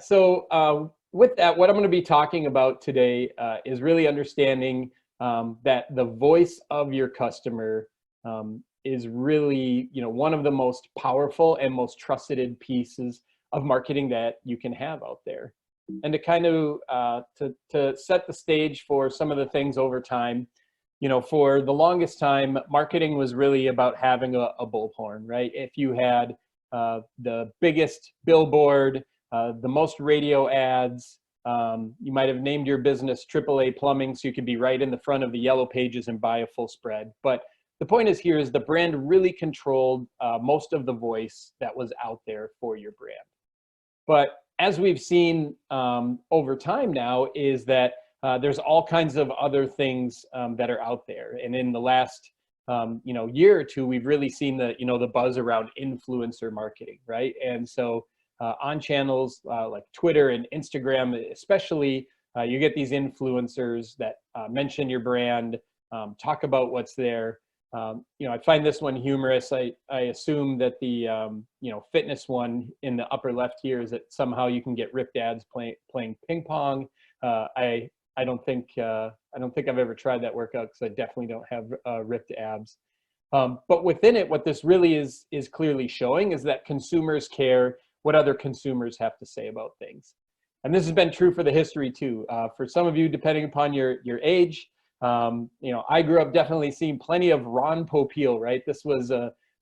So with that, what I'm going to be talking about today is really understanding that the voice of your customer is really, one of the most powerful and most trusted pieces of marketing that you can have out there. And to kind of to set the stage for some of the things over time, for the longest time, marketing was really about having a bullhorn, right? If you had the biggest billboard, the most radio ads. You might have named your business AAA Plumbing so you could be right in the front of the yellow pages and buy a full spread. But the point is here is the brand really controlled most of the voice that was out there for your brand. But as we've seen over time now is that there's all kinds of other things that are out there. And in the last year or two, we've really seen the buzz around influencer marketing, right? And so on channels like Twitter and Instagram, especially, you get these influencers that mention your brand, talk about what's there. I find this one humorous. I assume that the fitness one in the upper left here is that somehow you can get ripped ads playing ping pong. I don't think I've ever tried that workout because I definitely don't have ripped abs. But within it, what this really is clearly showing is that consumers care what other consumers have to say about things. And this has been true for the history too. For some of you, depending upon your age, I grew up definitely seeing plenty of Ron Popeil, right? This was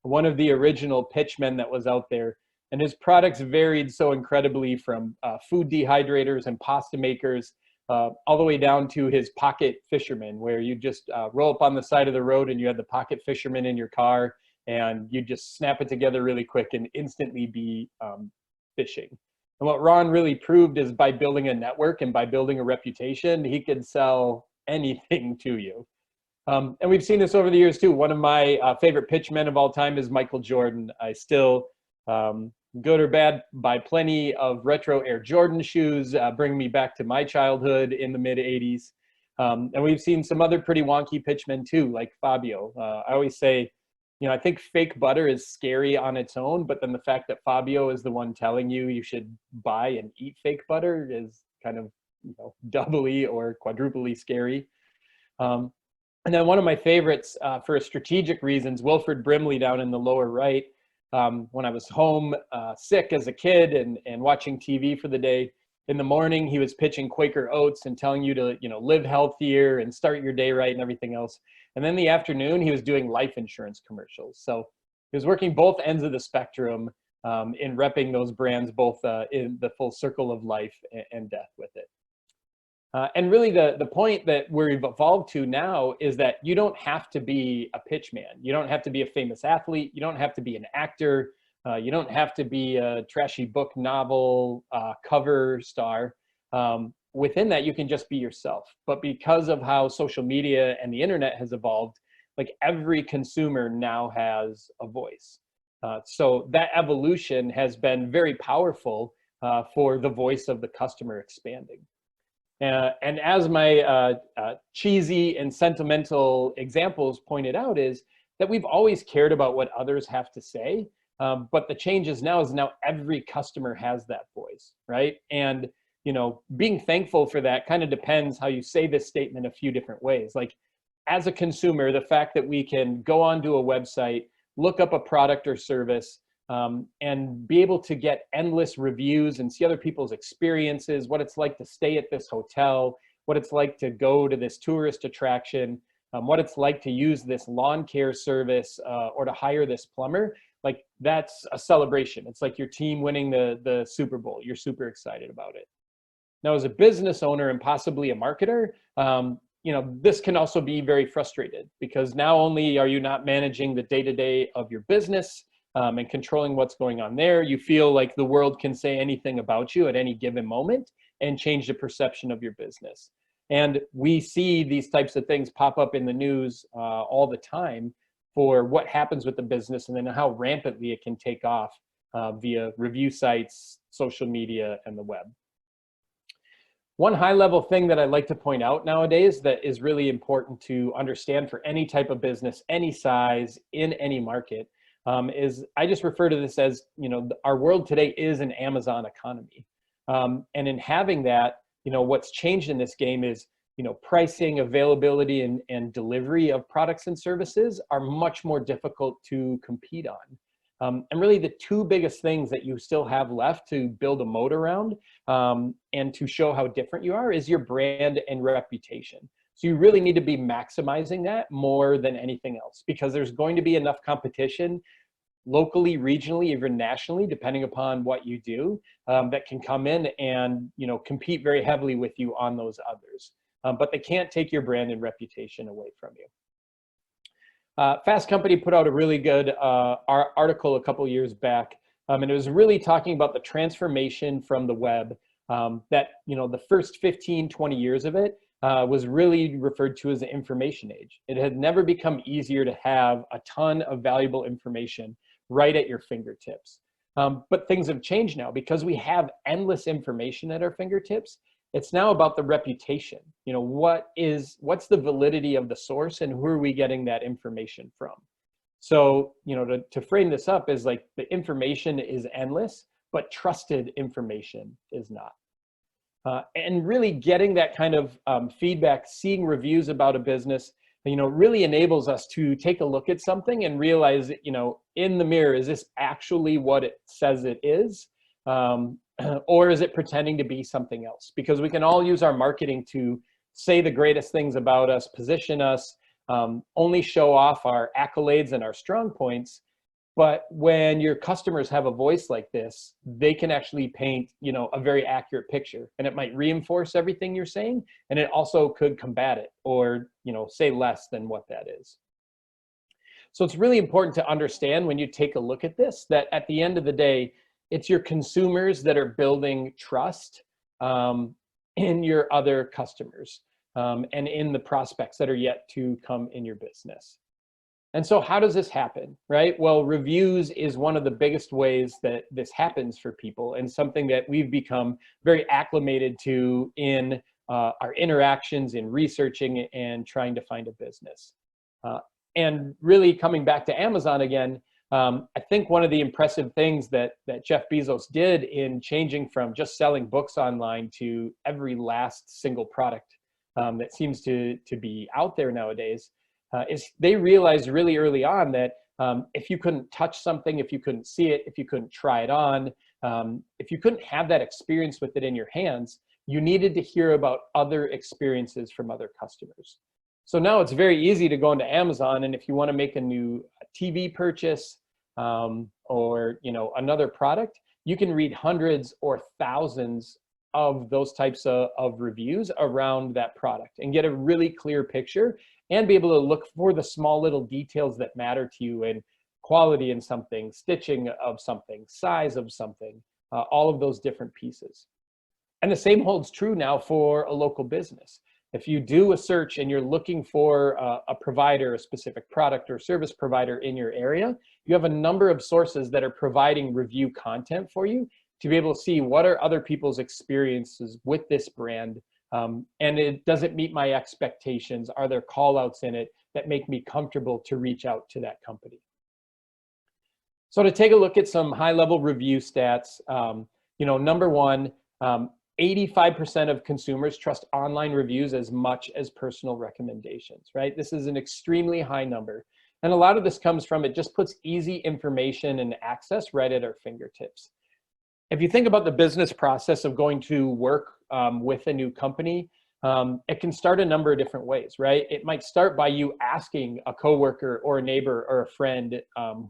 one of the original pitchmen that was out there. And his products varied so incredibly from food dehydrators and pasta makers all the way down to his pocket fisherman, where you just roll up on the side of the road and you had the pocket fisherman in your car and you just snap it together really quick and instantly be fishing. And what Ron really proved is by building a network and by building a reputation, he could sell anything to you. And we've seen this over the years too. One of my favorite pitchmen of all time is Michael Jordan. I still, good or bad, buy plenty of retro Air Jordan shoes, bring me back to my childhood in the mid 80s. And we've seen some other pretty wonky pitchmen too, like Fabio. I always say, I think fake butter is scary on its own, but then the fact that Fabio is the one telling you should buy and eat fake butter is kind of doubly or quadruply scary. And then one of my favorites for strategic reasons, Wilford Brimley down in the lower right, when I was home sick as a kid and watching TV for the day, in the morning he was pitching Quaker Oats and telling you to live healthier and start your day right and everything else. And then in the afternoon he was doing life insurance commercials. So he was working both ends of the spectrum in repping those brands, both in the full circle of life and death with it. And really the point that we've evolved to now is that you don't have to be a pitchman. You don't have to be a famous athlete. You don't have to be an actor. You don't have to be a trashy book novel cover star. Within that, you can just be yourself. But because of how social media and the internet has evolved, like every consumer now has a voice. So that evolution has been very powerful for the voice of the customer expanding. And as my cheesy and sentimental examples pointed out is that we've always cared about what others have to say, but the change is now every customer has that voice, right? And being thankful for that kind of depends how you say this statement a few different ways. Like as a consumer, the fact that we can go onto a website, look up a product or service, and be able to get endless reviews and see other people's experiences, what it's like to stay at this hotel, what it's like to go to this tourist attraction, what it's like to use this lawn care service or to hire this plumber. Like that's a celebration. It's like your team winning the Super Bowl. You're super excited about it. Now, as a business owner and possibly a marketer, this can also be very frustrated because now only are you not managing the day-to-day of your business and controlling what's going on there, you feel like the world can say anything about you at any given moment and change the perception of your business. And we see these types of things pop up in the news all the time for what happens with the business and then how rampantly it can take off via review sites, social media, and the web. One high-level thing that I'd like to point out nowadays that is really important to understand for any type of business, any size, in any market, is I just refer to this as, our world today is an Amazon economy. And in having that, what's changed in this game is, pricing, availability, and delivery of products and services are much more difficult to compete on. And really the two biggest things that you still have left to build a moat around, and to show how different you are, is your brand and reputation. So you really need to be maximizing that more than anything else, because there's going to be enough competition locally, regionally, even nationally, depending upon what you do, that can come in and compete very heavily with you on those others. But they can't take your brand and reputation away from you. Fast Company put out a really good article a couple years back, and it was really talking about the transformation from the web, that the first 15, 20 years of it was really referred to as the information age. It had never become easier to have a ton of valuable information right at your fingertips. But things have changed now because we have endless information at our fingertips. It's now about the reputation. What's the validity of the source, and who are we getting that information from? So, to frame this up is like, the information is endless, but trusted information is not. And really getting that kind of feedback, seeing reviews about a business, really enables us to take a look at something and realize that, in the mirror, is this actually what it says it is? Or is it pretending to be something else? Because we can all use our marketing to say the greatest things about us, position us, only show off our accolades and our strong points. But when your customers have a voice like this, they can actually paint, a very accurate picture, and it might reinforce everything you're saying, and it also could combat it, or, say less than what that is. So it's really important to understand, when you take a look at this, that at the end of the day, it's your consumers that are building trust in your other customers, and in the prospects that are yet to come in your business. And so how does this happen, right? Well, reviews is one of the biggest ways that this happens for people, and something that we've become very acclimated to in our interactions, in researching and trying to find a business. And really coming back to Amazon again, I think one of the impressive things that Jeff Bezos did in changing from just selling books online to every last single product that seems to be out there nowadays, is they realized really early on that if you couldn't touch something, if you couldn't see it, if you couldn't try it on, if you couldn't have that experience with it in your hands, you needed to hear about other experiences from other customers. So now it's very easy to go into Amazon, and if you want to make a new TV purchase, or another product, you can read hundreds or thousands of those types of reviews around that product and get a really clear picture, and be able to look for the small little details that matter to you, in quality in something, stitching of something, size of something, all of those different pieces. And the same holds true now for a local business. If you do a search and you're looking for a provider, a specific product or service provider in your area, you have a number of sources that are providing review content for you to be able to see what are other people's experiences with this brand, and does it meet my expectations? Are there call outs in it that make me comfortable to reach out to that company? So to take a look at some high level review stats, number one, 85% of consumers trust online reviews as much as personal recommendations, right? This is an extremely high number. And a lot of this comes from, it just puts easy information and access right at our fingertips. If you think about the business process of going to work with a new company, it can start a number of different ways, right? It might start by you asking a coworker or a neighbor or a friend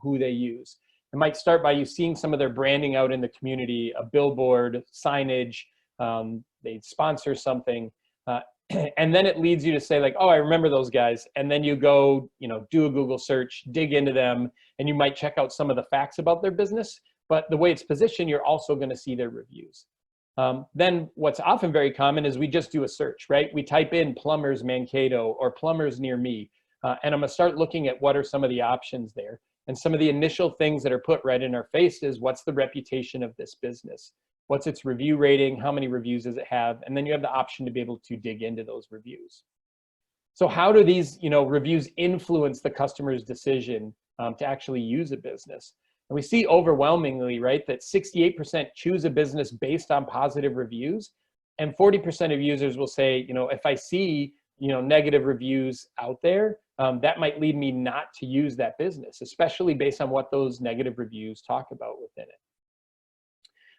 who they use. It might start by you seeing some of their branding out in the community, a billboard, signage, they sponsor something, and then it leads you to say like, oh, I remember those guys. And then you go, do a Google search, dig into them, and you might check out some of the facts about their business. But the way it's positioned, you're also going to see their reviews. Then what's often very common is we just do a search, right? We type in plumbers Mankato or plumbers near me, and I'm going to start looking at what are some of the options there. And some of the initial things that are put right in our face is, what's the reputation of this business? What's its review rating? How many reviews does it have? And then you have the option to be able to dig into those reviews. So how do these reviews influence the customer's decision to actually use a business? And we see overwhelmingly, right, that 68% choose a business based on positive reviews. And 40% of users will say, if I see, negative reviews out there, that might lead me not to use that business, especially based on what those negative reviews talk about within it.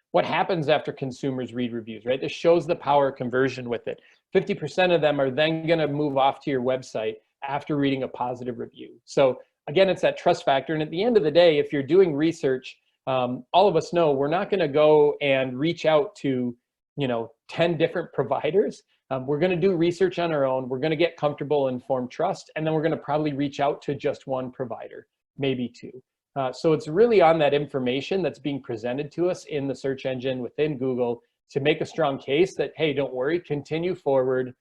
What happens after consumers read reviews, right? This shows the power of conversion with it. 50% of them are then going to move off to your website after reading a positive review. So again, it's that trust factor. And at the end of the day, if you're doing research, all of us know we're not going to go and reach out to 10 different providers. We're going to do research on our own. We're going to get comfortable and form trust. And then we're going to probably reach out to just one provider, maybe two. So it's really on that information that's being presented to us in the search engine within Google to make a strong case that, hey, don't worry, continue forward.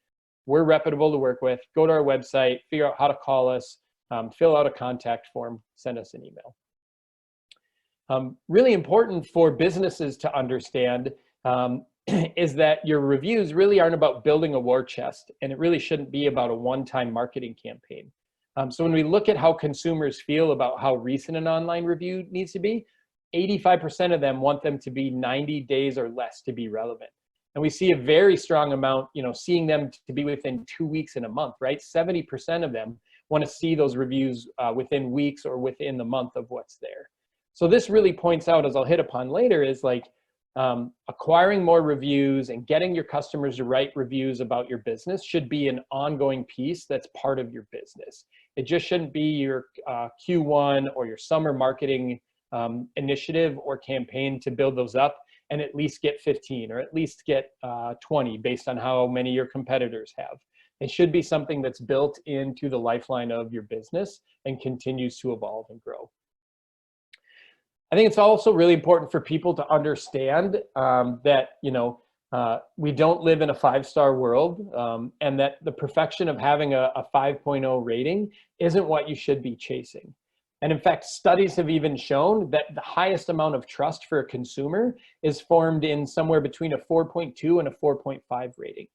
We're reputable to work with. Go to our website, figure out how to call us, fill out a contact form, send us an email. Really important for businesses to understand is that your reviews really aren't about building a war chest, and it really shouldn't be about a one-time marketing campaign. So when we look at how consumers feel about how recent an online review needs to be, 85% of them want them to be 90 days or less to be relevant. And we see a very strong amount, seeing them to be within 2 weeks and a month, right? 70% of them want to see those reviews within weeks or within the month of what's there. So this really points out, as I'll hit upon later, is like acquiring more reviews and getting your customers to write reviews about your business should be an ongoing piece that's part of your business. It just shouldn't be your Q1 or your summer marketing initiative or campaign to build those up and at least get 15 or at least get 20 based on how many your competitors have. It should be something that's built into the lifeline of your business and continues to evolve and grow. I think it's also really important for people to understand that, we don't live in a 5-star world, and that the perfection of having a 5.0 rating isn't what you should be chasing. And in fact, studies have even shown that the highest amount of trust for a consumer is formed in somewhere between a 4.2 and a 4.5 rating.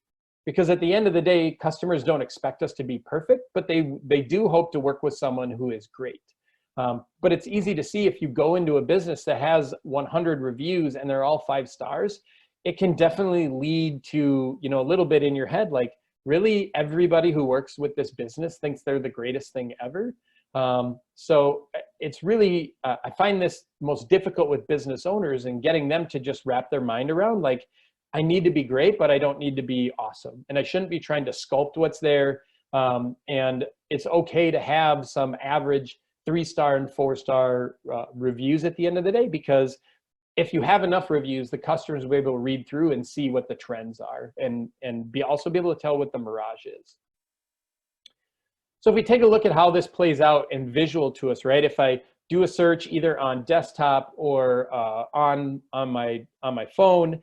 Because at the end of the day, customers don't expect us to be perfect, but they do hope to work with someone who is great. But it's easy to see if you go into a business that has 100 reviews and they're all 5 stars, it can definitely lead to, a little bit in your head, like, really everybody who works with this business thinks they're the greatest thing ever. So it's really, I find this most difficult with business owners and getting them to just wrap their mind around, like, I need to be great, but I don't need to be awesome. And I shouldn't be trying to sculpt what's there. And it's okay to have some average 3-star and 4-star reviews at the end of the day, because if you have enough reviews, the customers will be able to read through and see what the trends are and also be able to tell what the mirage is. So if we take a look at how this plays out in visual to us, right? If I do a search either on desktop or on my phone,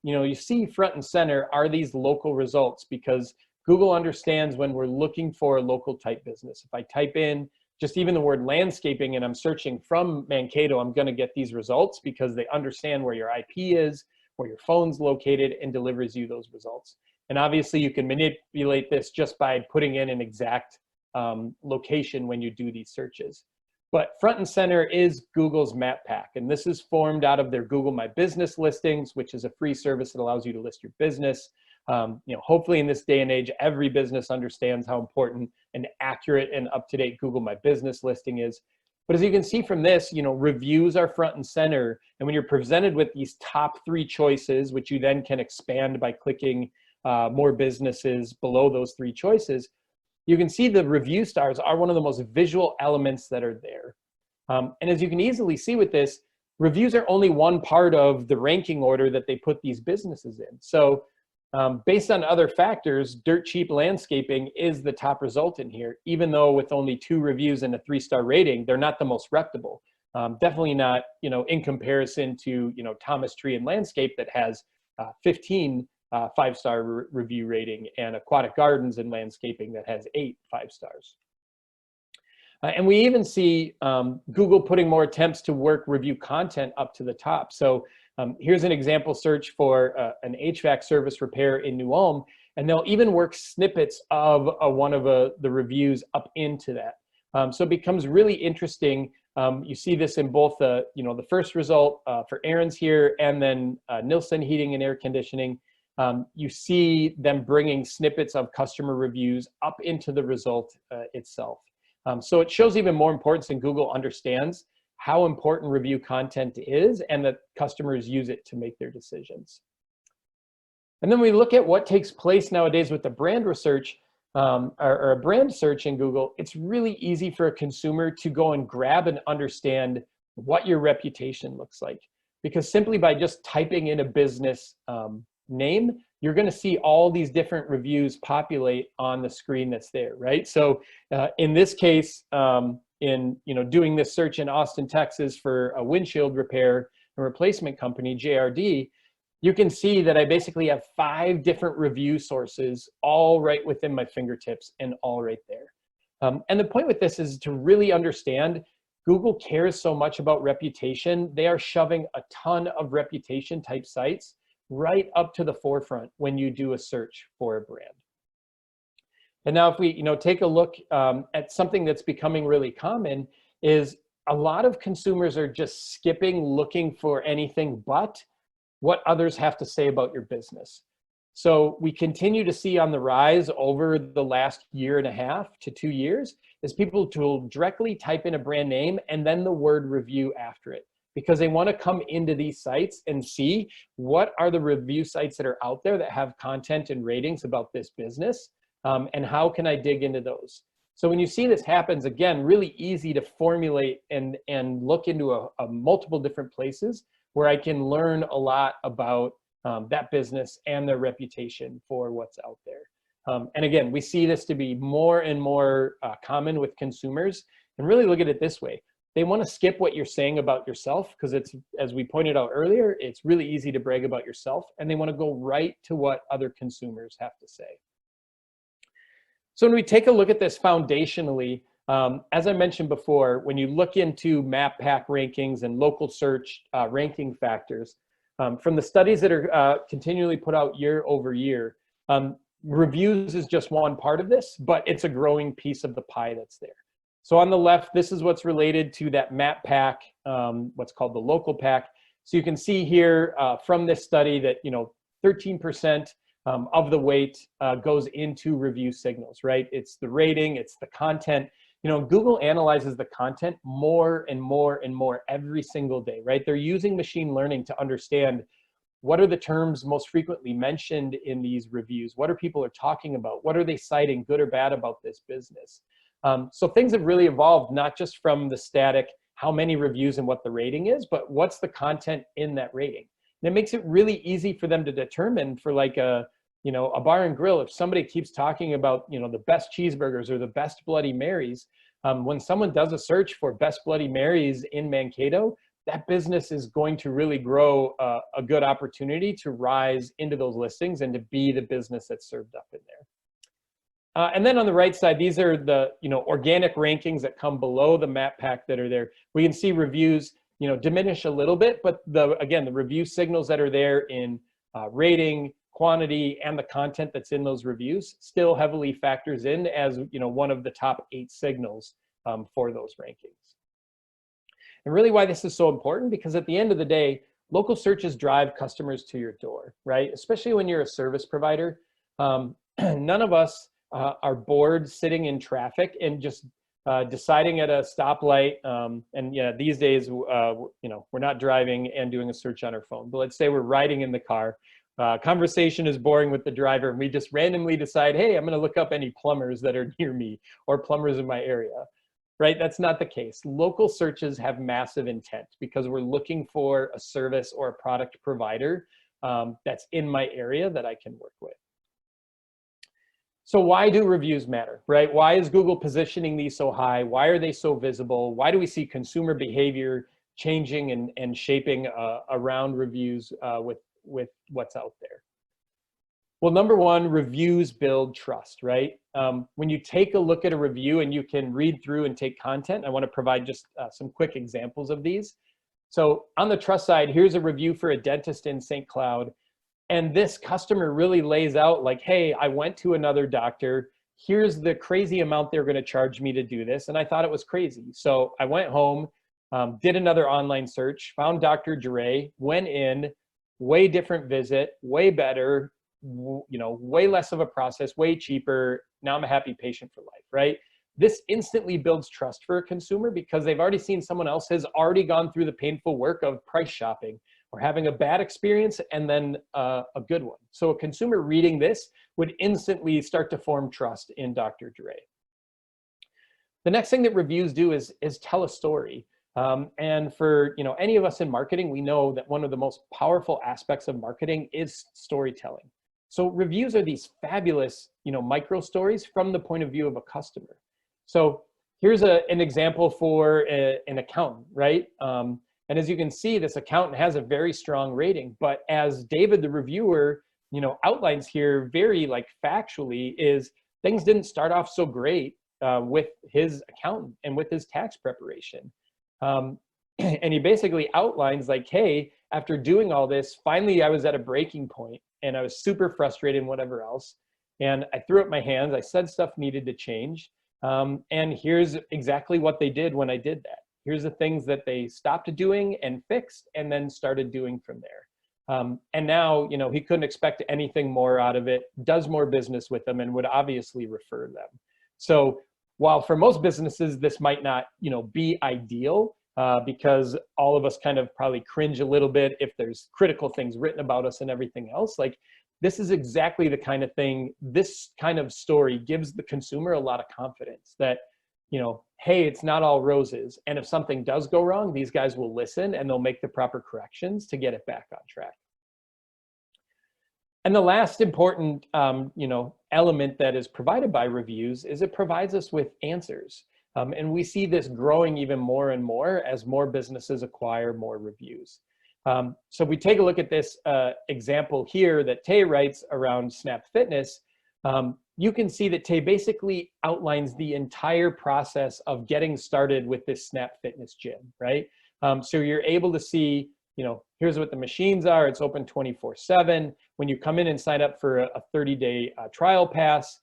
you see front and center are these local results, because Google understands when we're looking for a local type business. If I type in just even the word landscaping and I'm searching from Mankato, I'm going to get these results because they understand where your IP is, where your phone's located, and delivers you those results. And obviously you can manipulate this just by putting in an exact location when you do these searches. But front and center is Google's map pack. And this is formed out of their Google My Business listings, which is a free service that allows you to list your business. Hopefully in this day and age, every business understands how important an accurate and up-to-date Google My Business listing is. But as you can see from this, reviews are front and center. And when you're presented with these top 3 choices, which you then can expand by clicking more businesses below those 3 choices, you can see the review stars are one of the most visual elements that are there. And as you can easily see with this, reviews are only one part of the ranking order that they put these businesses in. So based on other factors, dirt cheap landscaping is the top result in here, even though with only 2 reviews and a 3-star rating, they're not the most reputable. Definitely not, in comparison to, Thomas Tree and Landscape that has 15 5-star review rating, and Aquatic Gardens and Landscaping that has 8 5 stars. And we even see Google putting more attempts to work review content up to the top. So here's an example search for an HVAC service repair in New Ulm, and they'll even work snippets of one of the reviews up into that. So it becomes really interesting You see this in both the, the first result for Aaron's here, and then Nilsson Heating and Air Conditioning. You see them bringing snippets of customer reviews up into the result itself. So it shows even more importance, and Google understands how important review content is and that customers use it to make their decisions. And then we look at what takes place nowadays with the brand research or a brand search in Google. It's really easy for a consumer to go and grab and understand what your reputation looks like. Because simply by just typing in a business name, you're going to see all these different reviews populate on the screen that's there, right? So in this case, in doing this search in Austin, Texas for a windshield repair and replacement company, JRD, you can see that I basically have 5 different review sources all right within my fingertips and all right there. And the point with this is to really understand Google cares so much about reputation. They are shoving a ton of reputation type sites right up to the forefront when you do a search for a brand. And now if we take a look at something that's becoming really common, is a lot of consumers are just skipping looking for anything but what others have to say about your business. So we continue to see on the rise over the last 1.5 to 2 years is people will directly type in a brand name and then the word review after it, because they want to come into these sites and see what are the review sites that are out there that have content and ratings about this business, and how can I dig into those. So when you see this happens, again, really easy to formulate and look into a multiple different places where I can learn a lot about that business and their reputation for what's out there. And again, we see this to be more and more common with consumers. And really look at it this way. They want to skip what you're saying about yourself because it's, as we pointed out earlier, it's really easy to brag about yourself, and they want to go right to what other consumers have to say. So when we take a look at this foundationally, as I mentioned before, when you look into map pack rankings and local search ranking factors, from the studies that are continually put out year over year, reviews is just one part of this, but it's a growing piece of the pie that's there. So on the left, this is what's related to that map pack, what's called the local pack. So you can see here from this study that 13% of the weight goes into review signals, right? It's the rating, it's the content. Google analyzes the content more and more and more every single day, right? They're using machine learning to understand what are the terms most frequently mentioned in these reviews? What are people talking about? What are they citing, good or bad, about this business? So things have really evolved, not just from the static, how many reviews and what the rating is, but what's the content in that rating. And it makes it really easy for them to determine for like a bar and grill, if somebody keeps talking about, the best cheeseburgers or the best Bloody Marys, when someone does a search for best Bloody Marys in Mankato, that business is going to really grow a good opportunity to rise into those listings and to be the business that's served up in there. And then on the right side, these are the organic rankings that come below the map pack that are there. We can see reviews diminish a little bit, but again, the review signals that are there in rating, quantity, and the content that's in those reviews still heavily factors in as one of the top 8 signals for those rankings. And really why this is so important, because at the end of the day, local searches drive customers to your door, right? Especially when you're a service provider. None of us are bored sitting in traffic and just deciding at a stoplight. And yeah, these days, we're not driving and doing a search on our phone, but let's say we're riding in the car. Conversation is boring with the driver, and we just randomly decide, hey, I'm going to look up any plumbers that are near me or plumbers in my area, right? That's not the case. Local searches have massive intent because we're looking for a service or a product provider that's in my area that I can work with. So why do reviews matter, right? Why is Google positioning these so high? Why are they so visible? Why do we see consumer behavior changing and shaping around reviews with what's out there? Well, number one, reviews build trust, right? When you take a look at a review and you can read through and take content, I want to provide just some quick examples of these. So on the trust side, here's a review for a dentist in St. Cloud. And this customer really lays out like, hey, I went to another doctor. Here's the crazy amount they're going to charge me to do this. And I thought it was crazy. So I went home, did another online search, found Dr. Dre, went in, way different visit, way better, way less of a process, way cheaper. Now I'm a happy patient for life, right? This instantly builds trust for a consumer because they've already seen someone else has already gone through the painful work of price shopping or having a bad experience and then a good one. So a consumer reading this would instantly start to form trust in Dr. Dre. The next thing that reviews do is tell a story. And for any of us in marketing, we know that one of the most powerful aspects of marketing is storytelling. So reviews are these fabulous micro stories from the point of view of a customer. So here's an example for an accountant, right? And as you can see, this accountant has a very strong rating, but as David, the reviewer, outlines here very factually, is things didn't start off so great with his accountant and with his tax preparation. And he basically outlines hey, after doing all this, finally I was at a breaking point and I was super frustrated and whatever else. And I threw up my hands, I said stuff needed to change. And here's exactly what they did when I did that. Here's the things that they stopped doing and fixed and then started doing from there. And now, he couldn't expect anything more out of it, does more business with them and would obviously refer them. So while for most businesses, this might not, be ideal because all of us kind of probably cringe a little bit if there's critical things written about us and everything else, this is exactly the kind of thing, this kind of story gives the consumer a lot of confidence that, hey, it's not all roses. And if something does go wrong, these guys will listen and they'll make the proper corrections to get it back on track. And the last important, element that is provided by reviews is it provides us with answers. And we see this growing even more and more as more businesses acquire more reviews. So if we take a look at this example here that Tay writes around Snap Fitness, you can see that Tay basically outlines the entire process of getting started with this Snap Fitness gym, right? So you're able to see, here's what the machines are. It's open 24/7. When you come in and sign up for a 30-day trial pass,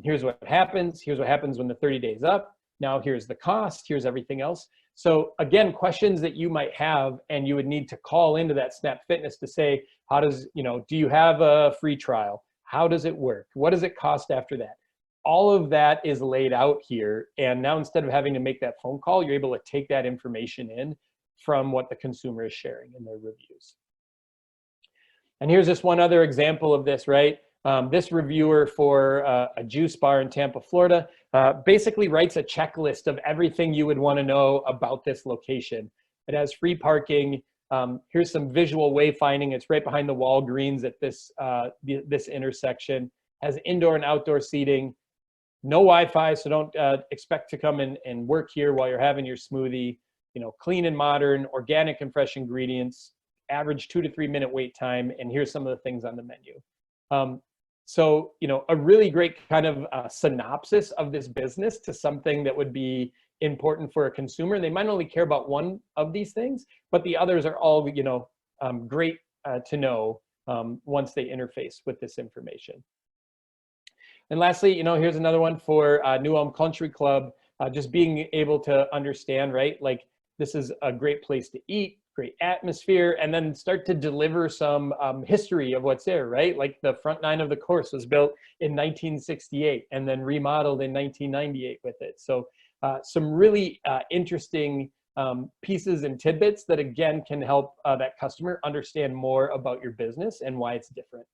here's what happens. Here's what happens when the 30 days up. Now here's the cost. Here's everything else. So again, questions that you might have, and you would need to call into that Snap Fitness to say, how does, do you have a free trial? How does it work? What does it cost after that? All of that is laid out here. And now instead of having to make that phone call, you're able to take that information in from what the consumer is sharing in their reviews. And here's just one other example of this, right? This reviewer for a juice bar in Tampa, Florida, basically writes a checklist of everything you would want to know about this location. It has free parking. Here's some visual wayfinding. It's right behind the Walgreens at this intersection. Has indoor and outdoor seating. No Wi-Fi, so don't expect to come in and work here while you're having your smoothie. Clean and modern, organic and fresh ingredients, average 2 to 3 minute wait time, and here's some of the things on the menu. So, a really great kind of synopsis of this business to something that would be important for a consumer. They might only care about one of these things, but the others are all, great to know once they interface with this information. And lastly, here's another one for New Ulm Country Club, just being able to understand, right? This is a great place to eat, great atmosphere, and then start to deliver some history of what's there, right? The front nine of the course was built in 1968 and then remodeled in 1998 with it. So some really interesting pieces and tidbits that again can help that customer understand more about your business and why it's different.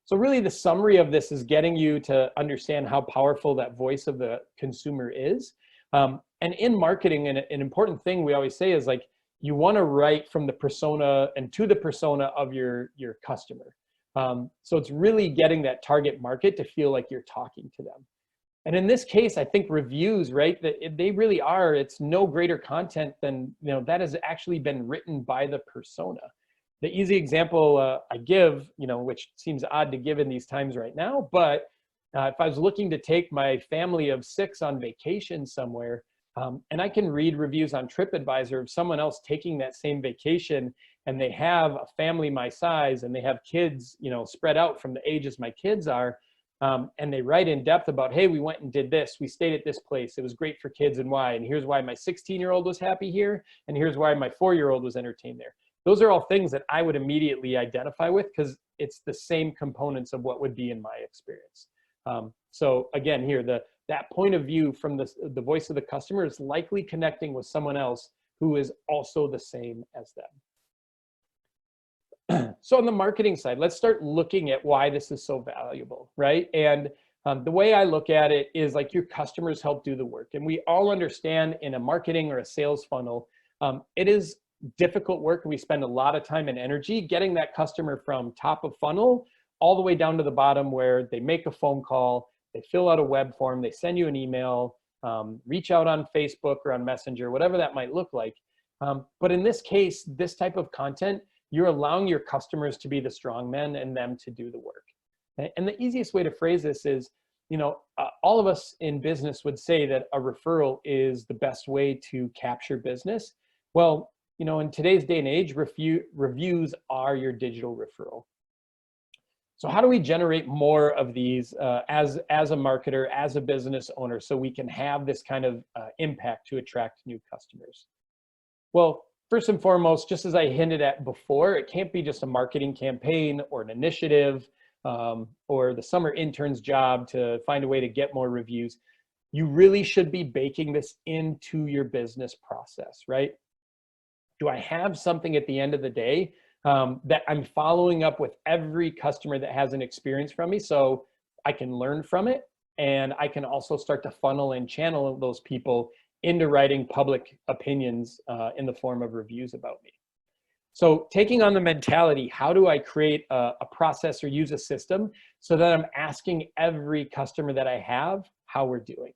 So really the summary of this is getting you to understand how powerful that voice of the consumer is. And in marketing, an important thing we always say is you want to write from the persona and to the persona of your customer. So it's really getting that target market to feel like you're talking to them. And in this case, I think reviews, right, that they really are, it's no greater content than, that has actually been written by the persona. The easy example I give, which seems odd to give in these times right now, but if I was looking to take my family of 6 on vacation somewhere, and I can read reviews on TripAdvisor of someone else taking that same vacation, and they have a family my size and they have kids, spread out from the ages my kids are, and they write in depth about, hey, we went and did this, we stayed at this place, it was great for kids and why, and here's why my 16-year-old was happy here, and here's why my 4-year-old was entertained there. Those are all things that I would immediately identify with because it's the same components of what would be in my experience. So again, here, that point of view from the voice of the customer is likely connecting with someone else who is also the same as them. So on the marketing side, let's start looking at why this is so valuable, right? And the way I look at it is like your customers help do the work. And we all understand in a marketing or a sales funnel, it is difficult work. We spend a lot of time and energy getting that customer from top of funnel all the way down to the bottom where they make a phone call, they fill out a web form, they send you an email, reach out on Facebook or on Messenger, whatever that might look like. But in this case, this type of content, you're allowing your customers to be the strong men and them to do the work. And the easiest way to phrase this is, all of us in business would say that a referral is the best way to capture business. Well, in today's day and age, reviews are your digital referral. So how do we generate more of these as a marketer, as a business owner, so we can have this kind of impact to attract new customers? Well, first and foremost, just as I hinted at before, it can't be just a marketing campaign or an initiative or the summer intern's job to find a way to get more reviews. You really should be baking this into your business process, right? Do I have something at the end of the day that I'm following up with every customer that has an experience from me so I can learn from it, and I can also start to funnel and channel those people into writing public opinions in the form of reviews about me. So taking on the mentality, how do I create a process or use a system so that I'm asking every customer that I have how we're doing?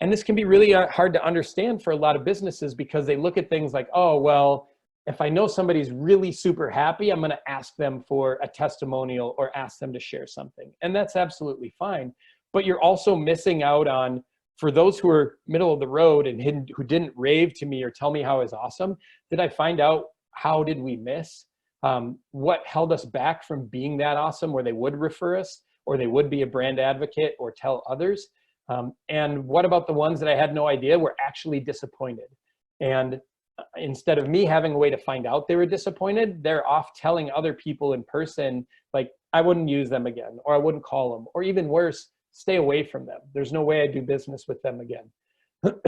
And this can be really hard to understand for a lot of businesses because they look at things like, oh, well, if I know somebody's really super happy, I'm going to ask them for a testimonial or ask them to share something. And that's absolutely fine. But you're also missing out on, for those who are middle of the road and who didn't rave to me or tell me how it was awesome, did I find out how did we miss? What held us back from being that awesome where they would refer us or they would be a brand advocate or tell others? And what about the ones that I had no idea were actually disappointed? And instead of me having a way to find out they were disappointed, they're off telling other people in person, like, I wouldn't use them again, or I wouldn't call them, or even worse, stay away from them. There's no way I do business with them again.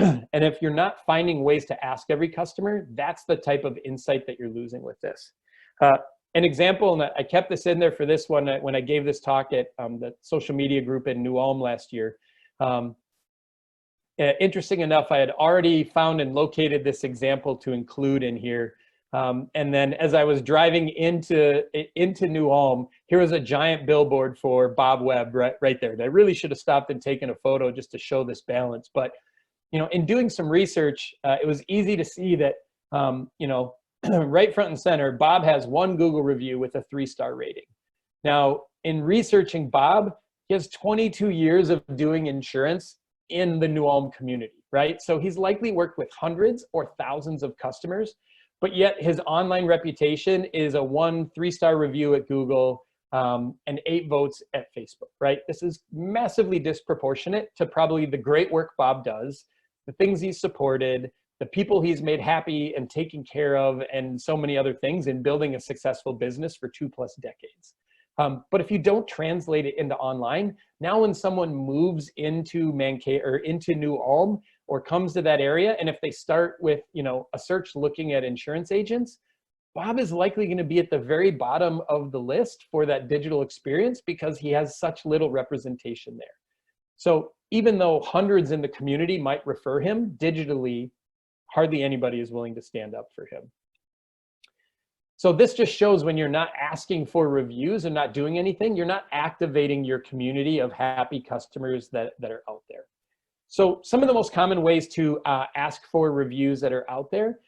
And if you're not finding ways to ask every customer, that's the type of insight that you're losing with this. An example, and I kept this in there for this one when I gave this talk at the social media group in New Ulm last year. Interesting enough, I had already found and located this example to include in here. And then as I was driving into New Ulm, here was a giant billboard for Bob Webb right there. And I really should have stopped and taken a photo just to show this balance. But in doing some research, it was easy to see that, right front and center, Bob has one Google review with a 3-star rating. Now, in researching Bob, he has 22 years of doing insurance in the New Ulm community, right? So he's likely worked with hundreds or thousands of customers, but yet his online reputation is a 1 3-star review at Google and 8 votes at Facebook, right? This is massively disproportionate to probably the great work Bob does, the things he's supported, the people he's made happy and taken care of, and so many other things in building a successful business for 2+ decades. But if you don't translate it into online, now when someone moves into Mankato or into New Ulm or comes to that area, and if they start with a search looking at insurance agents, Bob is likely going to be at the very bottom of the list for that digital experience because he has such little representation there. So even though hundreds in the community might refer him digitally, hardly anybody is willing to stand up for him. So this just shows when you're not asking for reviews and not doing anything, you're not activating your community of happy customers that are out there. So some of the most common ways to ask for reviews that are out there,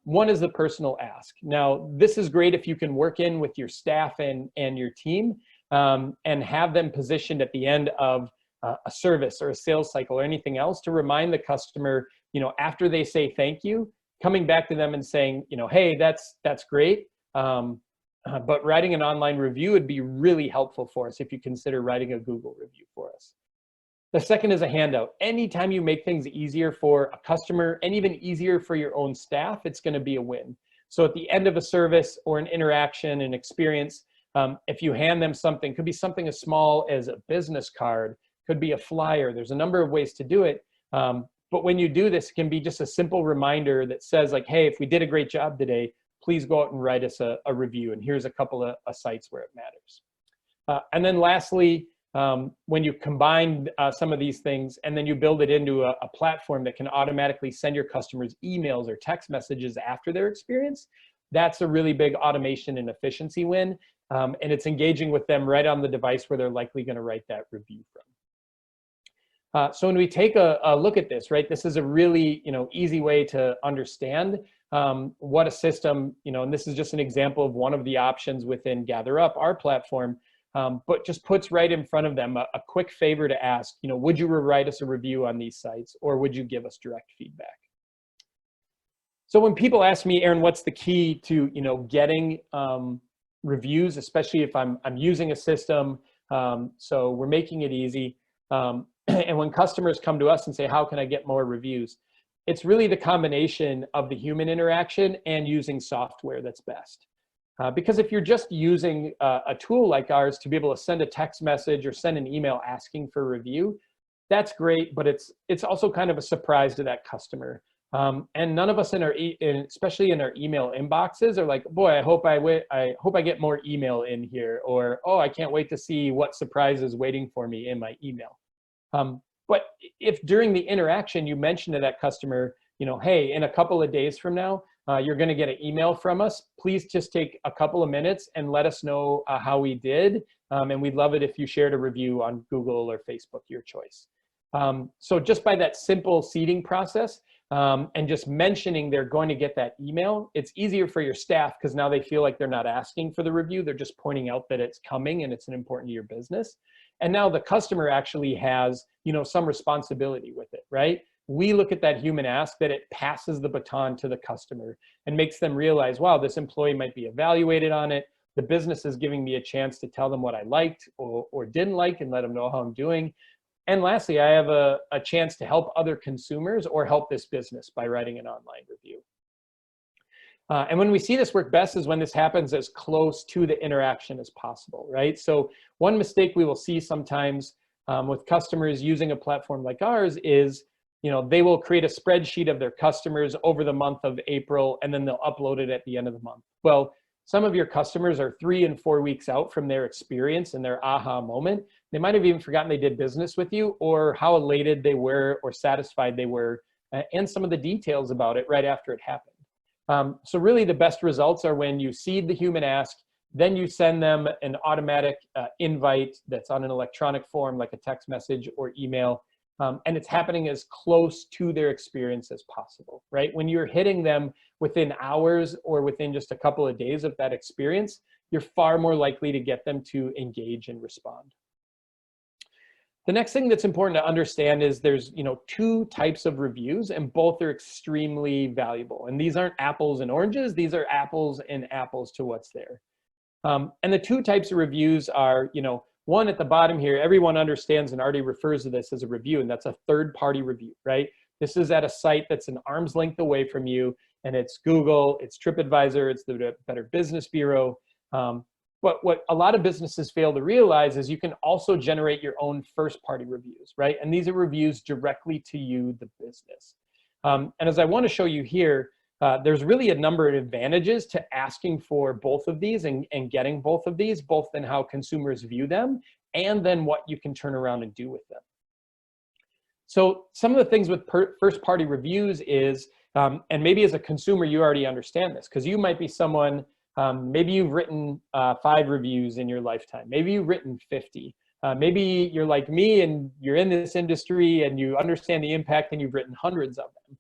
one is the personal ask. Now, this is great if you can work in with your staff and your team and have them positioned at the end of a service or a sales cycle or anything else to remind the customer, after they say thank you, coming back to them and saying, hey, that's great. but writing an online review would be really helpful for us if you consider writing a Google review for us. The second is a handout. Anytime you make things easier for a customer and even easier for your own staff, it's going to be a win. So at the end of a service or an interaction, an experience, if you hand them something, could be something as small as a business card, could be a flyer. There's a number of ways to do it. But when you do this, it can be just a simple reminder that says like, hey, if we did a great job today, please go out and write us a review. And here's a couple of sites where it matters. And then lastly, when you combine some of these things and then you build it into a platform that can automatically send your customers emails or text messages after their experience, that's a really big automation and efficiency win. And it's engaging with them right on the device where they're likely going to write that review from. So when we take a look at this, right, this is a really easy way to understand what a system, and this is just an example of one of the options within GatherUp, our platform, but just puts right in front of them a quick favor to ask, would you write us a review on these sites, or would you give us direct feedback? So when people ask me, Aaron, what's the key to getting reviews, especially if I'm using a system, so we're making it easy, and when customers come to us and say, how can I get more reviews? It's really the combination of the human interaction and using software that's best. Because if you're just using a tool like ours to be able to send a text message or send an email asking for a review, that's great, but it's also kind of a surprise to that customer. And none of us especially in our email inboxes are like, boy, I hope I get more email in here, or, oh, I can't wait to see what surprise is waiting for me in my email. But if during the interaction you mention to that customer, hey, in a couple of days from now, you're going to get an email from us. Please just take a couple of minutes and let us know how we did. And we'd love it if you shared a review on Google or Facebook, your choice. So just by that simple seeding process and just mentioning they're going to get that email, it's easier for your staff because now they feel like they're not asking for the review. They're just pointing out that it's coming and it's an important to your business. And now the customer actually has, some responsibility with it, right? We look at that human ask, that it passes the baton to the customer and makes them realize, wow, this employee might be evaluated on it. The business is giving me a chance to tell them what I liked or didn't like and let them know how I'm doing. And lastly, I have a chance to help other consumers or help this business by writing an online review. And when we see this work best is when this happens as close to the interaction as possible, right? So one mistake we will see sometimes with customers using a platform like ours is, they will create a spreadsheet of their customers over the month of April, and then they'll upload it at the end of the month. Well, some of your customers are 3 and 4 weeks out from their experience and their aha moment. They might have even forgotten they did business with you, or how elated they were or satisfied they were, and some of the details about it right after it happened. So really the best results are when you seed the human ask, then you send them an automatic invite that's on an electronic form like a text message or email. And it's happening as close to their experience as possible, right? When you're hitting them within hours or within just a couple of days of that experience, you're far more likely to get them to engage and respond. The next thing that's important to understand is there's 2 types of reviews, and both are extremely valuable. And these aren't apples and oranges, these are apples and apples to what's there. And the 2 types of reviews are, one at the bottom here, everyone understands and already refers to this as a review, and that's a third-party review, right? This is at a site that's an arm's length away from you, and it's Google, it's TripAdvisor, it's the Better Business Bureau. But what a lot of businesses fail to realize is you can also generate your own first-party reviews, right? And these are reviews directly to you, the business. And as I want to show you here, there's really a number of advantages to asking for both of these and getting both of these, both in how consumers view them and then what you can turn around and do with them. So some of the things with first-party reviews is, and maybe as a consumer, you already understand this, because you might be someone, maybe you've written 5 reviews in your lifetime. Maybe you've written 50. Maybe you're like me and you're in this industry and you understand the impact and you've written hundreds of them.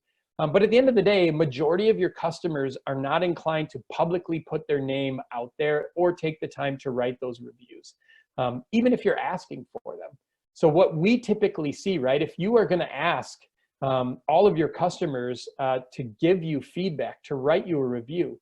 But at the end of the day, majority of your customers are not inclined to publicly put their name out there or take the time to write those reviews, even if you're asking for them. So what we typically see, right, if you are going to ask all of your customers to give you feedback, to write you a review,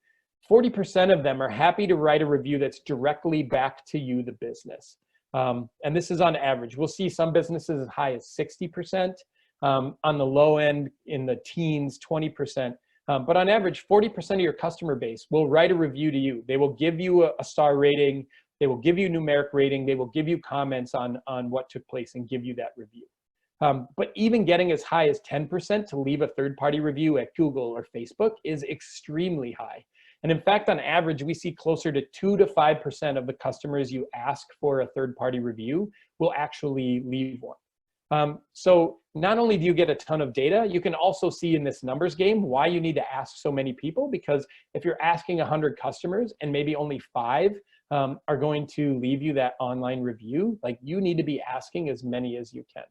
40% of them are happy to write a review that's directly back to you, the business. And this is on average. We'll see some businesses as high as 60%, on the low end in the teens, 20%. But on average, 40% of your customer base will write a review to you. They will give you a star rating. They will give you numeric rating. They will give you comments on what took place and give you that review. But even getting as high as 10% to leave a third-party review at Google or Facebook is extremely high. And in fact, on average, we see closer to 2 to 5% of the customers you ask for a third-party review will actually leave one. So not only do you get a ton of data, you can also see in this numbers game why you need to ask so many people, because if you're asking 100 customers and maybe only 5 are going to leave you that online review, like, you need to be asking as many as you can.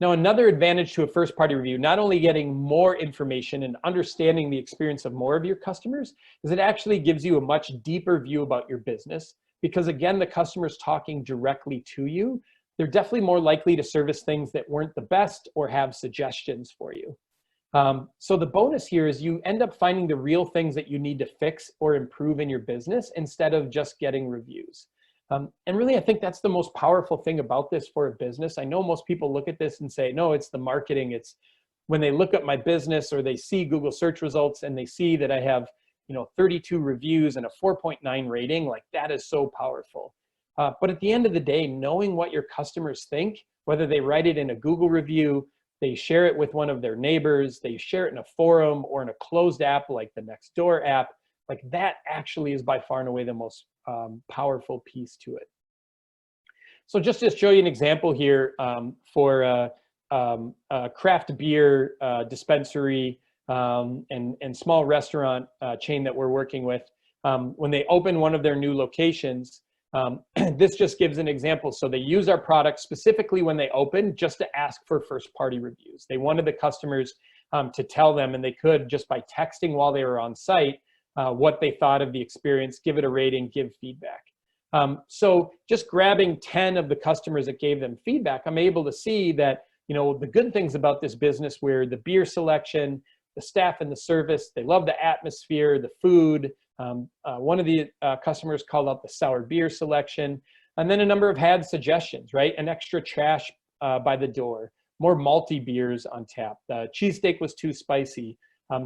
Now, another advantage to a first-party review, not only getting more information and understanding the experience of more of your customers, is it actually gives you a much deeper view about your business. Because again, the customer's talking directly to you. They're definitely more likely to service things that weren't the best or have suggestions for you. So the bonus here is you end up finding the real things that you need to fix or improve in your business instead of just getting reviews. And really, I think that's the most powerful thing about this for a business. I know most people look at this and say, no, it's the marketing. It's when they look at my business or they see Google search results and they see that I have, 32 reviews and a 4.9 rating, like, that is so powerful. But at the end of the day, knowing what your customers think, whether they write it in a Google review, they share it with one of their neighbors, they share it in a forum or in a closed app like the Nextdoor app, like, that actually is by far and away the most powerful piece to it. So just to show you an example here for a craft beer dispensary and small restaurant chain that we're working with, when they open one of their new locations, this just gives an example. So they use our product specifically when they open just to ask for first-party reviews. They wanted the customers to tell them, and they could just by texting while they were on site, what they thought of the experience, give it a rating, give feedback. So just grabbing 10 of the customers that gave them feedback, I'm able to see that, the good things about this business were the beer selection, the staff and the service. They love the atmosphere, the food. One of the customers called out the sour beer selection. And then a number of had suggestions, right? An extra trash by the door, more malty beers on tap. The cheesesteak was too spicy.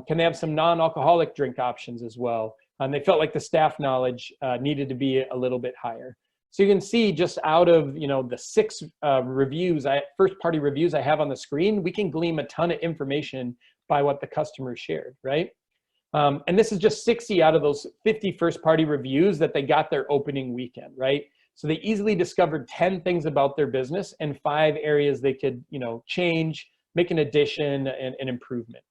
Can they have some non-alcoholic drink options as well? And they felt like the staff knowledge needed to be a little bit higher. So you can see just out of the 6 first-party reviews I have on the screen, we can glean a ton of information by what the customer shared, right? And this is just 60 out of those 50 first-party reviews that they got their opening weekend, right? So they easily discovered 10 things about their business and 5 areas they could, change, make an addition, and an improvement.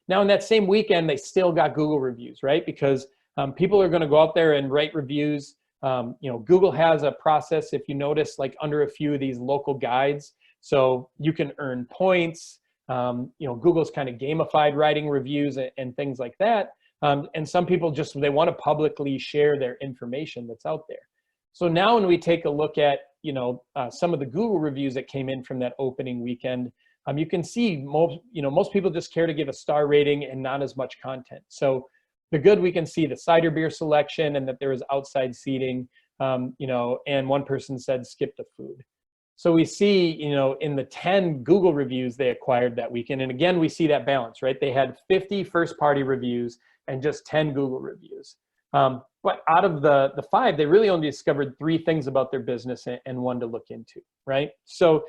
Now, in that same weekend, they still got Google reviews, right? Because people are going to go out there and write reviews. Google has a process, if you notice, like under a few of these local guides, so you can earn points. Google's kind of gamified writing reviews and things like that. And some people they want to publicly share their information that's out there. So now when we take a look at, some of the Google reviews that came in from that opening weekend, you can see most people just care to give a star rating and not as much content. So the good, we can see the cider beer selection and that there was outside seating, and one person said skip the food. So we see, in the 10 Google reviews they acquired that weekend, and again, we see that balance, right? They had 50 first-party reviews and just 10 Google reviews. But out of the 5, they really only discovered 3 things about their business and 1 to look into, right? So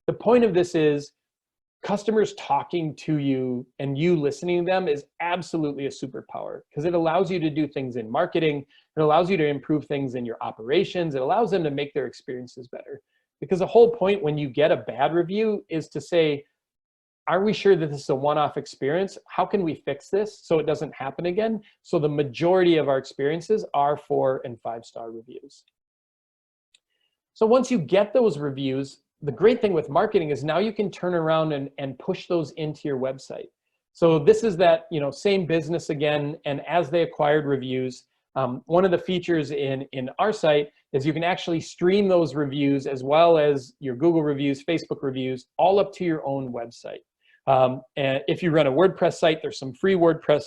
the point of this is customers talking to you and you listening to them is absolutely a superpower, because it allows you to do things in marketing. It allows you to improve things in your operations. It allows them to make their experiences better. Because the whole point when you get a bad review is to say, are we sure that this is a one-off experience? How can we fix this so it doesn't happen again? So the majority of our experiences are 4- and 5-star reviews. So once you get those reviews, the great thing with marketing is now you can turn around and push those into your website. So this is that same business again, and as they acquired reviews, one of the features in our site is you can actually stream those reviews as well as your Google reviews, Facebook reviews, all up to your own website. And if you run a WordPress site, there's some free WordPress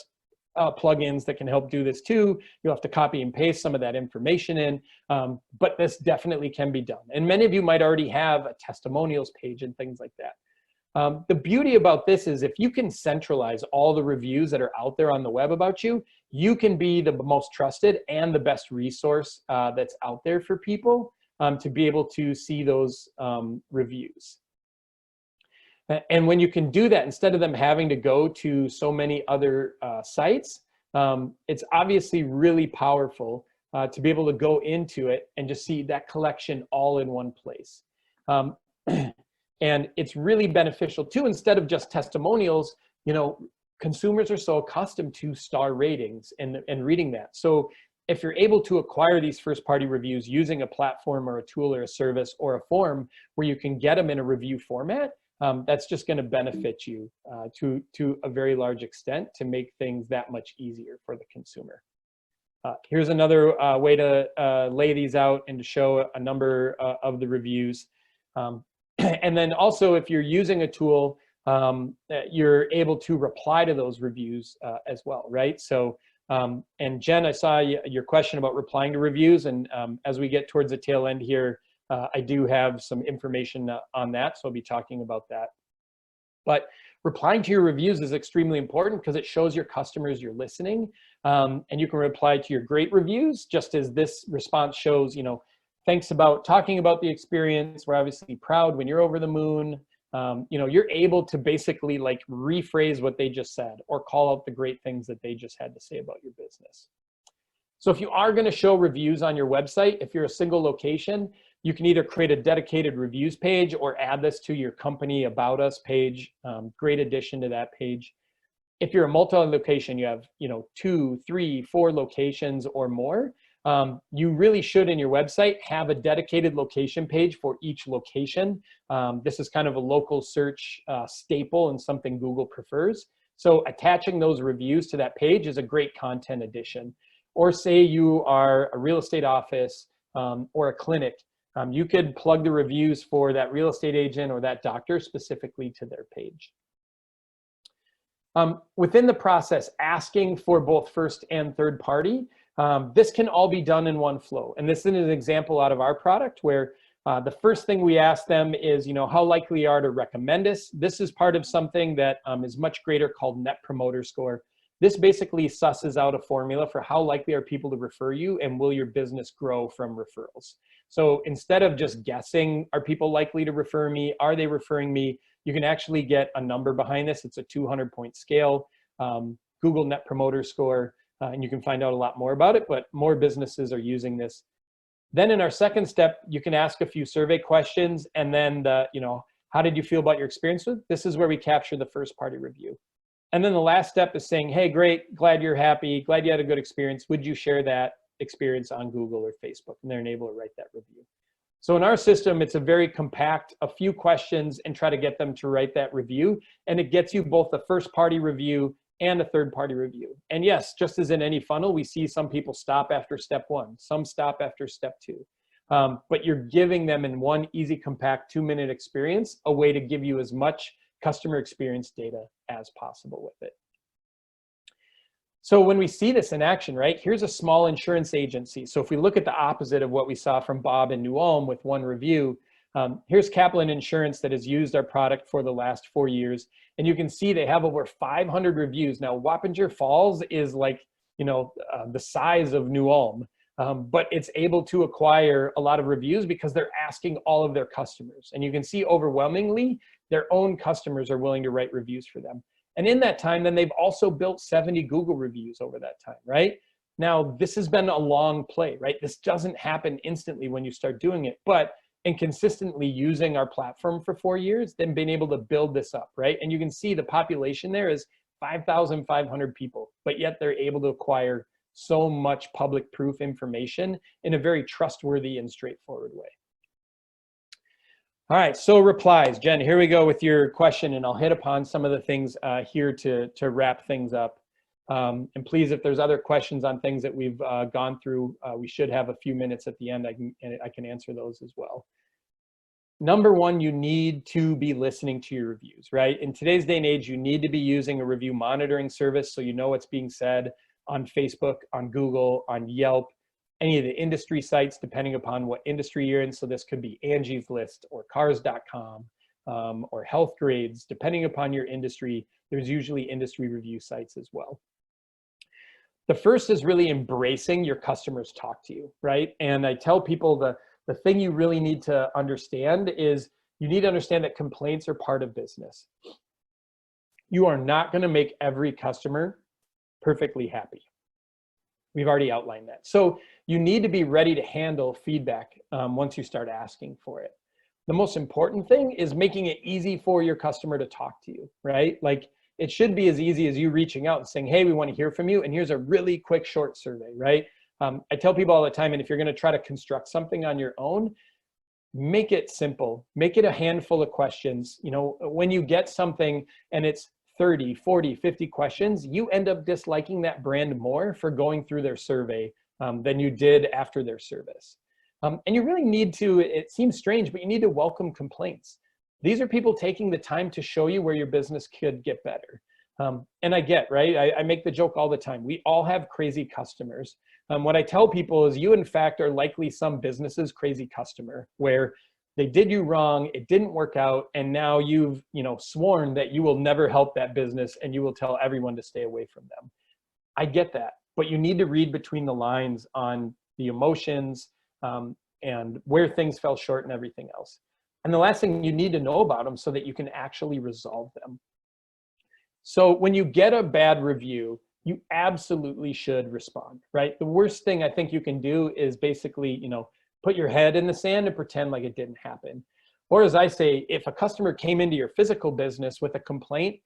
plugins that can help do this too. You'll have to copy and paste some of that information in, but this definitely can be done. And many of you might already have a testimonials page and things like that. The beauty about this is if you can centralize all the reviews that are out there on the web about you, you can be the most trusted and the best resource that's out there for people to be able to see those reviews. And when you can do that, instead of them having to go to so many other sites, it's obviously really powerful to be able to go into it and just see that collection all in one place. And it's really beneficial too, instead of just testimonials, you know, consumers are so accustomed to star ratings and reading that. So if you're able to acquire these first party reviews using a platform or a tool or a service or a form where you can get them in a review format, that's just going to benefit you to a very large extent to make things that much easier for the consumer. Here's another way to lay these out and to show a number of the reviews. And then also, if you're using a tool, you're able to reply to those reviews as well, right? So, and Jen, I saw your question about replying to reviews, and as we get towards the tail end here, I do have some information on that, so I'll be talking about that. But replying to your reviews is extremely important because it shows your customers you're listening, and you can reply to your great reviews, just as this response shows, you know, thanks about talking about the experience. We're obviously proud when you're over the moon. You know, you're able to basically like rephrase what they just said or call out the great things that they just had to say about your business. So if you are going to show reviews on your website, if you're a single location, you can either create a dedicated reviews page or add this to your company About Us page. Great addition to that page. If you're a multi-location, you have, you know, 2, 3, 4 locations or more, you really should in your website have a dedicated location page for each location. This is kind of a local search staple and something Google prefers. So attaching those reviews to that page is a great content addition. Or say you are a real estate office or a clinic, you could plug the reviews for that real estate agent or that doctor specifically to their page. Within the process, asking for both first and third party, this can all be done in one flow. And this is an example out of our product where the first thing we ask them is, you know, how likely you are to recommend us. This is part of something that is much greater called Net Promoter Score. This basically susses out a formula for how likely are people to refer you and will your business grow from referrals. So instead of just guessing, are people likely to refer me? Are they referring me? You can actually get a number behind this. It's a 200-point scale, Google Net Promoter Score, and you can find out a lot more about it, but more businesses are using this. Then in our second step, you can ask a few survey questions, and then you know, how did you feel about your experience with? This is where we capture the first party review. And then the last step is saying, hey, great, glad you're happy, glad you had a good experience. Would you share that experience on Google or Facebook? And they're able to write that review. So in our system, it's a very compact, a few questions and try to get them to write that review. And it gets you both a first party review and a third party review. And yes, just as in any funnel, we see some people stop after step 1, some stop after step 2. But you're giving them in one easy, compact 2-minute experience, a way to give you as much customer experience data as possible with it. So when we see this in action, right, here's a small insurance agency. So if we look at the opposite of what we saw from Bob in New Ulm with 1 review, here's Kaplan Insurance that has used our product for the last 4 years. And you can see they have over 500 reviews. Now, Wappinger Falls is like, you know, the size of New Ulm, but it's able to acquire a lot of reviews because they're asking all of their customers. And you can see overwhelmingly, their own customers are willing to write reviews for them. And in that time, then they've also built 70 Google reviews over that time, right? Now, this has been a long play, right? This doesn't happen instantly when you start doing it, but in consistently using our platform for 4 years, then being able to build this up, right? And you can see the population there is 5,500 people, but yet they're able to acquire so much public proof information in a very trustworthy and straightforward way. All right, so replies. Jen, here we go with your question, and I'll hit upon some of the things here to wrap things up. And please, if there's other questions on things that we've gone through, we should have a few minutes at the end. I can answer those as well. Number one, you need to be listening to your reviews, right? In today's day and age, you need to be using a review monitoring service so you know what's being said on Facebook, on Google, on Yelp, any of the industry sites, depending upon what industry you're in. So this could be Angie's List or cars.com or Health Grades. Depending upon your industry, there's usually industry review sites as well. The first is really embracing your customers talk to you, right? And I tell people the thing you really need to understand is you need to understand that complaints are part of business. You are not going to make every customer perfectly happy. We've already outlined that. So you need to be ready to handle feedback once you start asking for it. The most important thing is making it easy for your customer to talk to you, right? Like it should be as easy as you reaching out and saying, hey, we want to hear from you. And here's a really quick short survey, right? I tell people all the time, and if you're going to try to construct something on your own, make it simple. Make it a handful of questions. You know, when you get something and it's 30, 40, 50 questions, you end up disliking that brand more for going through their survey than you did after their service. And you really need to, it seems strange, but you need to welcome complaints. These are people taking the time to show you where your business could get better. And I get, right? I make the joke all the time. We all have crazy customers. What I tell people is you, in fact, are likely some business's crazy customer where they did you wrong, it didn't work out, and now you've sworn that you will never help that business and you will tell everyone to stay away from them. I get that, but you need to read between the lines on the emotions and where things fell short and everything else. And the last thing, you need to know about them so that you can actually resolve them. So when you get a bad review, you absolutely should respond, right? The worst thing I think you can do is basically, put your head in the sand and pretend like it didn't happen. Or as I say, if a customer came into your physical business with a complaint,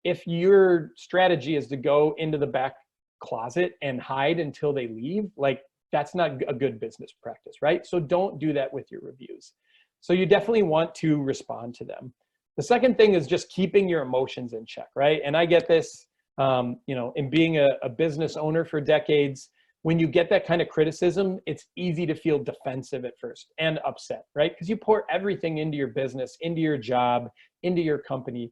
if your strategy is to go into the back closet and hide until they leave, like that's not a good business practice, right? So don't do that with your reviews. So you definitely want to respond to them. The second thing is just keeping your emotions in check, right? And I get this, in being a business owner for decades, when you get that kind of criticism, it's easy to feel defensive at first and upset, right? Because you pour everything into your business, into your job, into your company.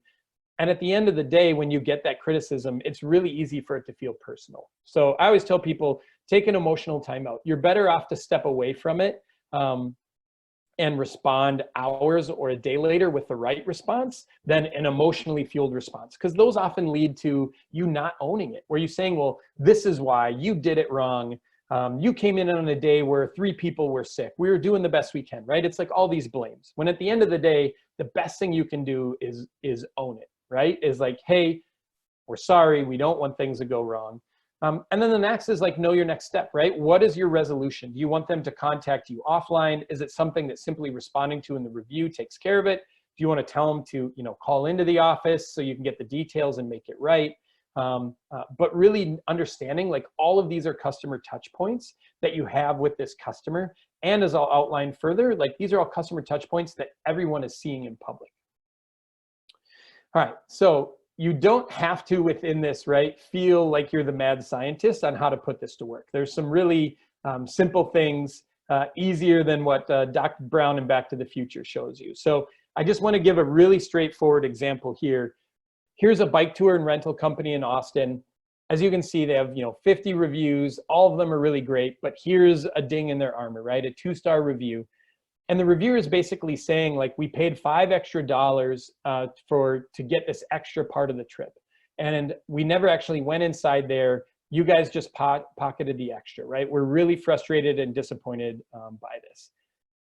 And at the end of the day, when you get that criticism, it's really easy for it to feel personal. So I always tell people, take an emotional timeout. You're better off to step away from it and respond hours or a day later with the right response than an emotionally fueled response. Because those often lead to you not owning it, where you're saying, well, this is why you did it wrong. You came in on a day where 3 people were sick. We were doing the best we can, right? It's like all these blames. When at the end of the day, the best thing you can do is own it, right? Is like, hey, we're sorry. We don't want things to go wrong. And then the next is like, know your next step, right? What is your resolution? Do you want them to contact you offline? Is it something that simply responding to in the review takes care of it? Do you want to tell them to, call into the office so you can get the details and make it right? But really understanding like all of these are customer touch points that you have with this customer. And as I'll outline further, like these are all customer touch points that everyone is seeing in public. All right, so you don't have to, within this, right, feel like you're the mad scientist on how to put this to work. There's some really simple things, easier than what Dr. Brown in Back to the Future shows you. So I just want to give a really straightforward example here. Here's a bike tour and rental company in Austin. As you can see, they have 50 reviews. All of them are really great, but here's a ding in their armor, right? A 2-star review. And the reviewer is basically saying, like, we paid $5 extra to get this extra part of the trip. And we never actually went inside there. You guys just pocketed the extra, right? We're really frustrated and disappointed by this.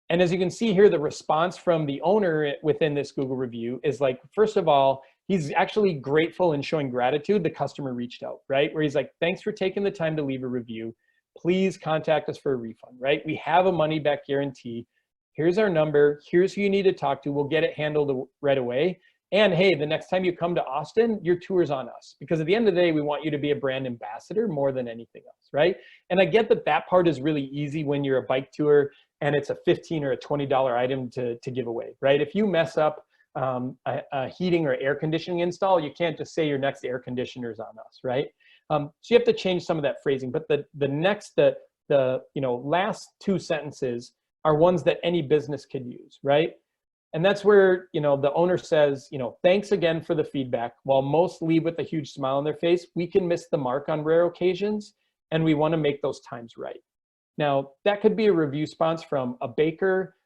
And as you can see here, the response from the owner within this Google review is like, first of all, he's actually grateful and showing gratitude. The customer reached out, right? Where he's like, thanks for taking the time to leave a review. Please contact us for a refund, right? We have a money back guarantee. Here's our number. Here's who you need to talk to. We'll get it handled right away. And hey, the next time you come to Austin, your tour's on us. Because at the end of the day, we want you to be a brand ambassador more than anything else, right? And I get that that part is really easy when you're a bike tour and it's a $15 or a $20 item to give away, right? If you mess up a heating or air conditioning install, you can't just say your next air conditioner's on us, right? So you have to change some of that phrasing. But the last 2 sentences are ones that any business could use, right? And that's where, the owner says, thanks again for the feedback. While most leave with a huge smile on their face, we can miss the mark on rare occasions, and we want to make those times right. Now, that could be a review response from a baker,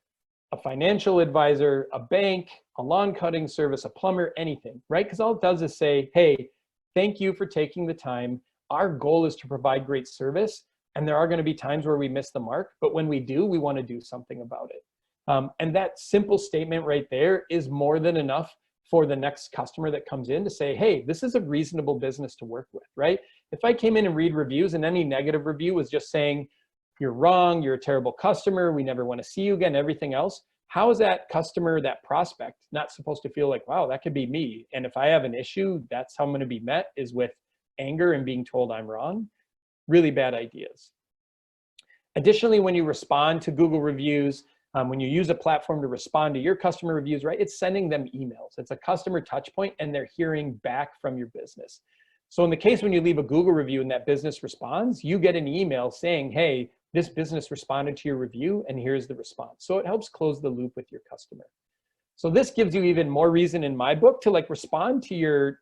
a financial advisor, a bank, a lawn cutting service, a plumber, anything, right? Because all it does is say, hey, thank you for taking the time. Our goal is to provide great service, and there are going to be times where we miss the mark, but when we do, we want to do something about it. And that simple statement right there is more than enough for the next customer that comes in to say, hey, this is a reasonable business to work with, right? If I came in and read reviews and any negative review was just saying, you're wrong, you're a terrible customer, we never want to see you again, everything else, how is that customer, that prospect, not supposed to feel like, wow, that could be me? And if I have an issue, that's how I'm going to be met, is with anger and being told I'm wrong. Really bad ideas. Additionally, when you respond to Google reviews, when you use a platform to respond to your customer reviews, right, it's sending them emails. It's a customer touch point, and they're hearing back from your business. So in the case when you leave a Google review and that business responds, you get an email saying, hey, this business responded to your review, and here's the response. So it helps close the loop with your customer. So this gives you even more reason in my book to respond to your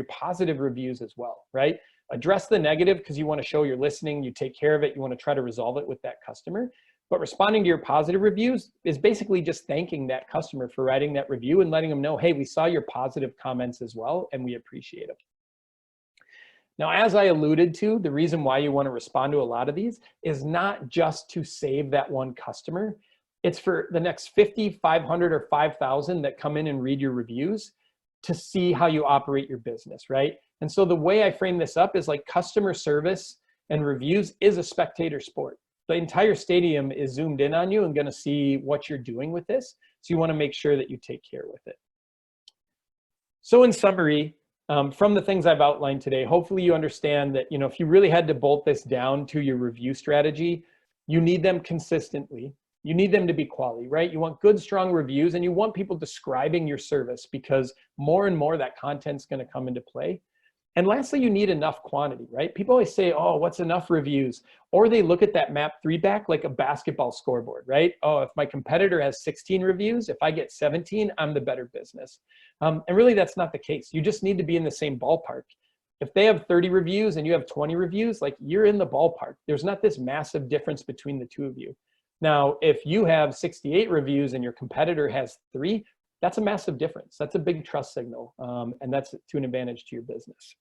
positive reviews as well, right? Address the negative because you want to show you're listening, you take care of it, you want to try to resolve it with that customer. But responding to your positive reviews is basically just thanking that customer for writing that review and letting them know, hey, we saw your positive comments as well, and we appreciate them. Now, as I alluded to, the reason why you want to respond to a lot of these is not just to save that one customer. It's for the next 50, 500, or 5,000 that come in and read your reviews to see how you operate your business, right? And so the way I frame this up is like customer service and reviews is a spectator sport. The entire stadium is zoomed in on you and going to see what you're doing with this. So you want to make sure that you take care with it. So in summary, from the things I've outlined today, hopefully you understand that, if you really had to bolt this down to your review strategy, you need them consistently. You need them to be quality, right? You want good, strong reviews, and you want people describing your service, because more and more that content's going to come into play. And lastly, you need enough quantity, right? People always say, oh, what's enough reviews? Or they look at that map 3 back like a basketball scoreboard, right? Oh, if my competitor has 16 reviews, if I get 17, I'm the better business. And really, that's not the case. You just need to be in the same ballpark. If they have 30 reviews and you have 20 reviews, you're in the ballpark. There's not this massive difference between the two of you. Now, if you have 68 reviews and your competitor has 3, that's a massive difference. That's a big trust signal, and that's to an advantage to your business.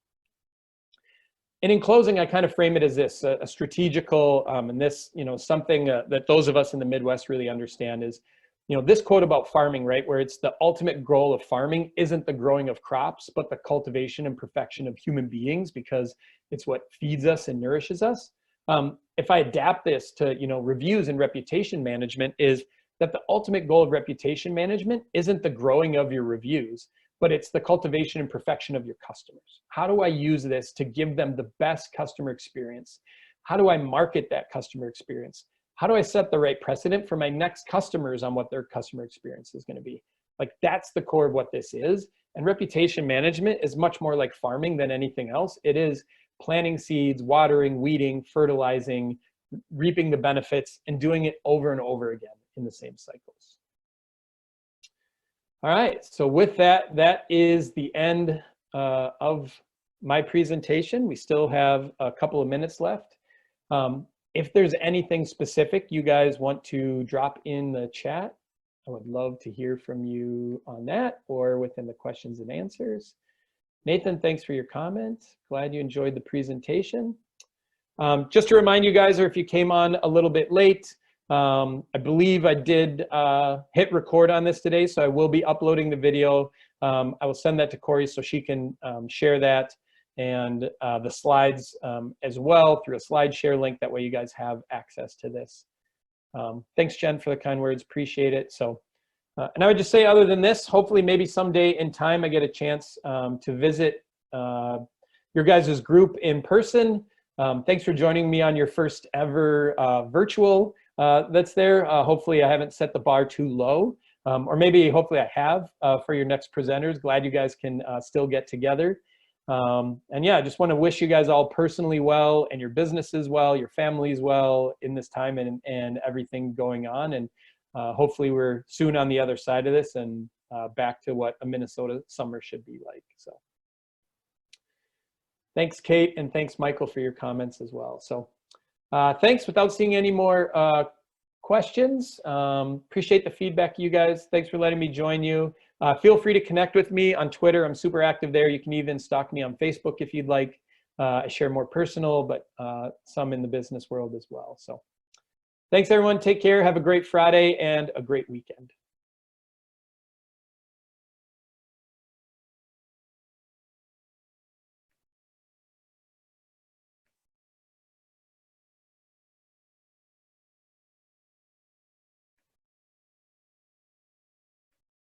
And in closing, I kind of frame it as this, a strategical, and this, something that those of us in the Midwest really understand is, this quote about farming, right, where it's the ultimate goal of farming isn't the growing of crops, but the cultivation and perfection of human beings, because it's what feeds us and nourishes us. If I adapt this to, reviews and reputation management, is that the ultimate goal of reputation management isn't the growing of your reviews, but it's the cultivation and perfection of your customers. How do I use this to give them the best customer experience? How do I market that customer experience? How do I set the right precedent for my next customers on what their customer experience is going to be? That's the core of what this is. And reputation management is much more like farming than anything else. It is planting seeds, watering, weeding, fertilizing, reaping the benefits, and doing it over and over again in the same cycles. All right, so with that, that is the end of my presentation. We still have a couple of minutes left. If there's anything specific you guys want to drop in the chat, I would love to hear from you on that, or within the questions and answers. Nathan, thanks for your comment. Glad you enjoyed the presentation. Just to remind you guys, or if you came on a little bit late, I believe I did hit record on this today, so I will be uploading the video. I will send that to Corey so she can share that, and the slides as well through a slide share link. That way you guys have access to this. Thanks, Jen, for the kind words. Appreciate it. So, and I would just say, other than this, hopefully maybe someday in time I get a chance to visit your guys' group in person. Thanks for joining me on your first ever virtual that's there. Hopefully I haven't set the bar too low, or maybe hopefully I have for your next presenters. Glad you guys can still get together. And yeah, I just want to wish you guys all personally well, and your businesses well, your families well in this time, and everything going on. And hopefully we're soon on the other side of this and back to what a Minnesota summer should be like. So thanks, Kate, and thanks, Michael, for your comments as well. So thanks. Without seeing any more questions, appreciate the feedback, you guys. Thanks for letting me join you. Feel free to connect with me on Twitter. I'm super active there. You can even stalk me on Facebook if you'd like. I share more personal, but some in the business world as well. So thanks, everyone. Take care. Have a great Friday and a great weekend.